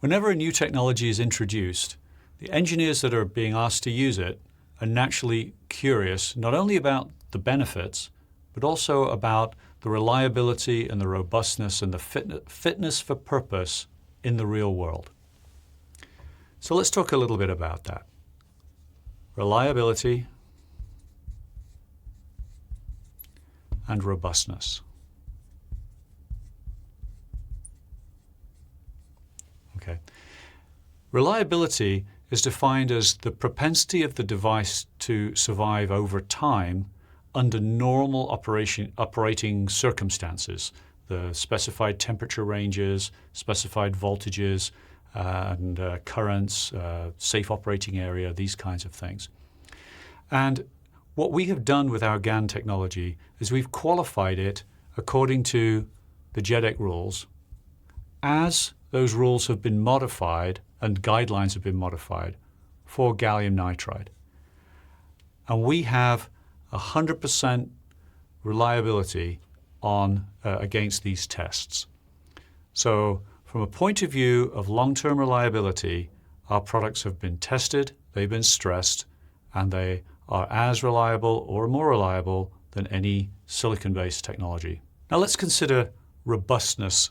Whenever a new technology is introduced, the engineers that are being asked to use it are naturally curious not only about the benefits, but also about the reliability and the robustness and the fitness for purpose in the real world. So let's talk a little bit about that. Reliability and robustness. Okay. Reliability is defined as the propensity of the device to survive over time under normal operating circumstances, the specified temperature ranges, specified voltages, and currents, safe operating area, these kinds of things. And what we have done with our GaN technology is we've qualified it according to the JEDEC rules as those rules have been modified and guidelines have been modified for gallium nitride. And we have 100% reliability on against these tests. So from a point of view of long-term reliability, our products have been tested, they've been stressed, and they are as reliable or more reliable than any silicon-based technology. Now let's consider robustness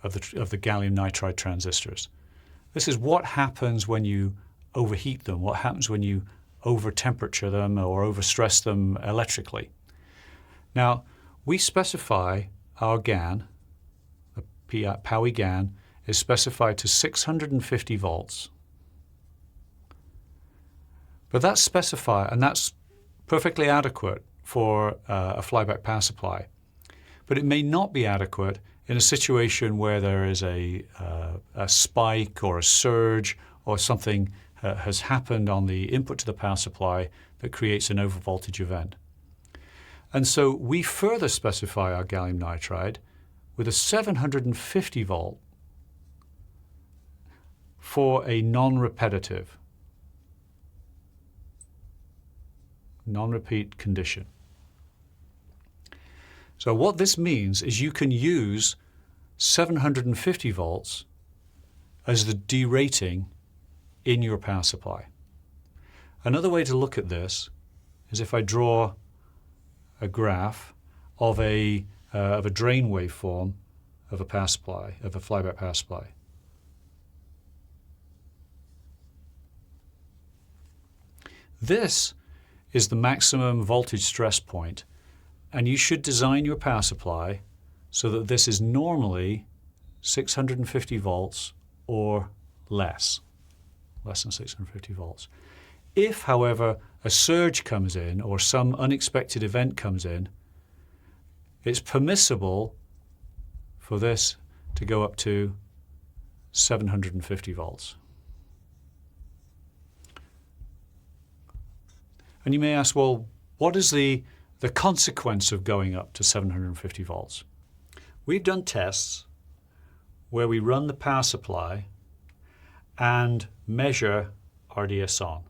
of the gallium nitride transistors. This is what happens when you overheat them, what happens when you over-temperature them or overstress them electrically. Now, we specify our GaN, the POWI GaN, is specified to 650 volts. But that's specified, and that's perfectly adequate for a flyback power supply. But it may not be adequate in a situation where there is a spike or a surge or something has happened on the input to the power supply that creates an overvoltage event. And so we further specify our gallium nitride with a 750 volt for a non-repetitive, non-repeat condition. So what this means is you can use 750 volts as the derating in your power supply. Another way to look at this is if I draw a graph of a drain waveform of a power supply, of a flyback power supply. This is the maximum voltage stress point, and you should design your power supply so that this is normally 650 volts or less than 650 volts. If, however, a surge comes in or some unexpected event comes in, it's permissible for this to go up to 750 volts. And you may ask, well, what is the consequence of going up to 750 volts? We've done tests where we run the power supply and measure RDS on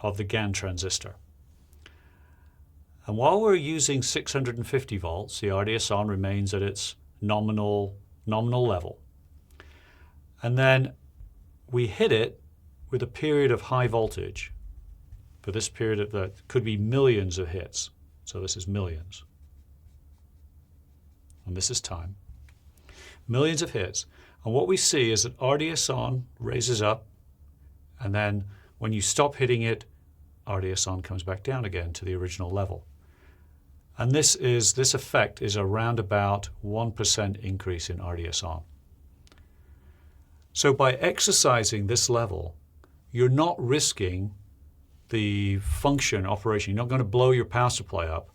of the GaN transistor. And while we're using 650 volts, the RDS on remains at its nominal level. And then we hit it with a period of high voltage. For this period that could be millions of hits. So this is millions. And this is time. Millions of hits. And what we see is that RDS on raises up, and then when you stop hitting it, RDS on comes back down again to the original level. And this effect is around about 1% increase in RDS on. So by exercising this level, you're not risking the function operation. You're not going to blow your power supply up.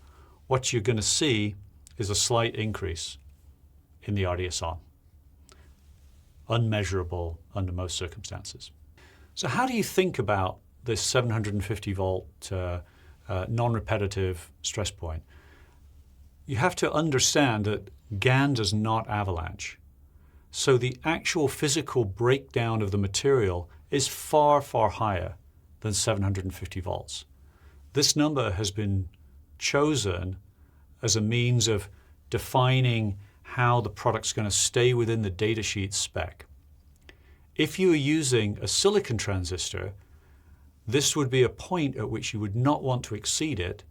What you're going to see is a slight increase in the RDS on. Unmeasurable under most circumstances. So how do you think about this 750 volt non-repetitive stress point? You have to understand that GaN does not avalanche. So the actual physical breakdown of the material is far, far higher than 750 volts. This number has been chosen as a means of defining how the product's going to stay within the datasheet spec. If you are using a silicon transistor, this would be a point at which you would not want to exceed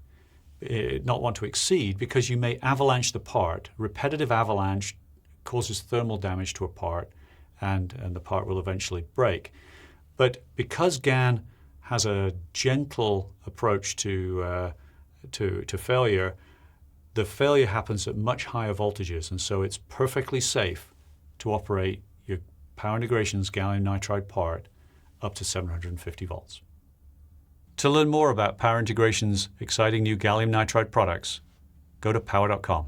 because you may avalanche the part. Repetitive avalanche causes thermal damage to a part, and the part will eventually break. But because GaN has a gentle approach to failure, the failure happens at much higher voltages, and so it's perfectly safe to operate your Power Integrations gallium nitride part up to 750 volts. To learn more about Power Integrations' exciting new gallium nitride products, go to power.com.